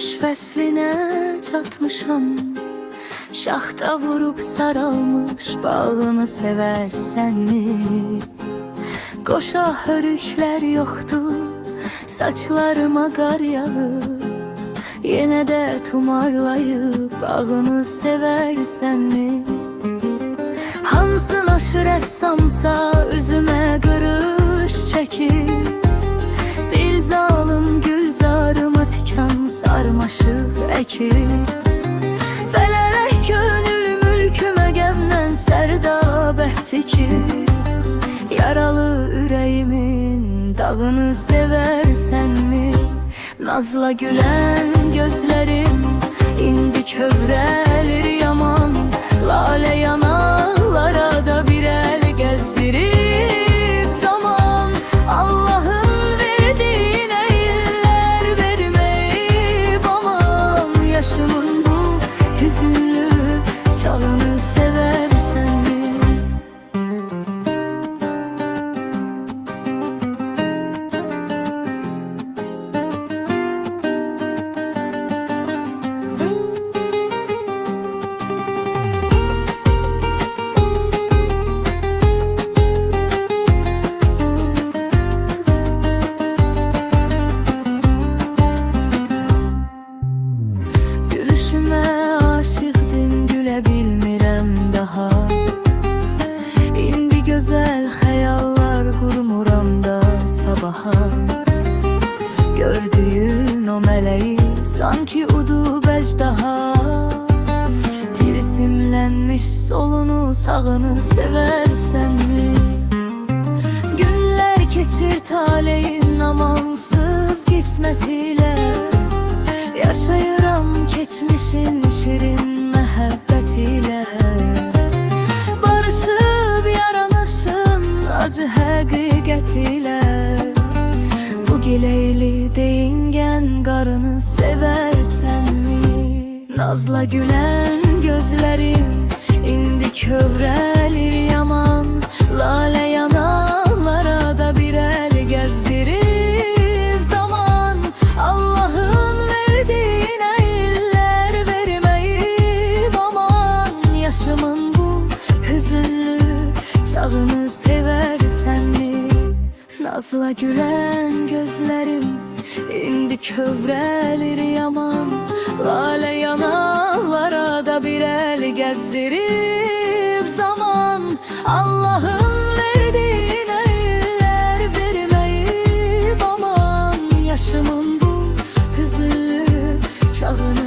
Qış fəslinə çatmışam, şaxta vurub saralmış bağını sevərsənmi? Qoşa hörüklər yoxdur, saçlarıma qar yağır, yenə də tumarlayıb bağını sevərsənmi? Hansı naşı rəssamsa üzümə qırış çəkir, bir zalım gülzarıma tikan sarmaşıq əkir. Fələk gönül mülkümə qəmdən sərdabət tikir, yaralı ürəyimin dağını sevərsənmi? Nazla gülən gözlərim indi kövrəlir yaman, lalə yanaqlara da bir əl gəzdirib zaman. Allahın verdiyinə illər verməyib aman, yaşımın bu hüzünlü çağını sevərsənmi? Gülüşümə aşıqdın, gülə bilmirəm daha. İndi gözəl xəyallar qurmuram da sabaha. Gördüyün o mələyi sanki udub əjdaha, tilsimlənmiş solunu sağını sevərsənmi? Günlər keçir taleyin amansız qismətilə, yaşayıram keçmişin şirin məhəbbətilə. Barışıb yaranışın acı həqiqət ilə, bu gileyli deyingən qarını sevərsənmi? Nazla gülən gözlərim indi kövrəlir yaman, lalə yanaqlara da bir əl gəzdirib zaman. Allahın verdiyinə illər verməyib aman, yaşımın bu hüzünlü çağını sevərsənmi? Nazla gülən gözlərim indi kövrəlir yaman, lalə yanaqlara da bir əl gəzdirib zaman. Allahın verdiyinə illər verməyib aman, yaşımın bu hüzünlü çağını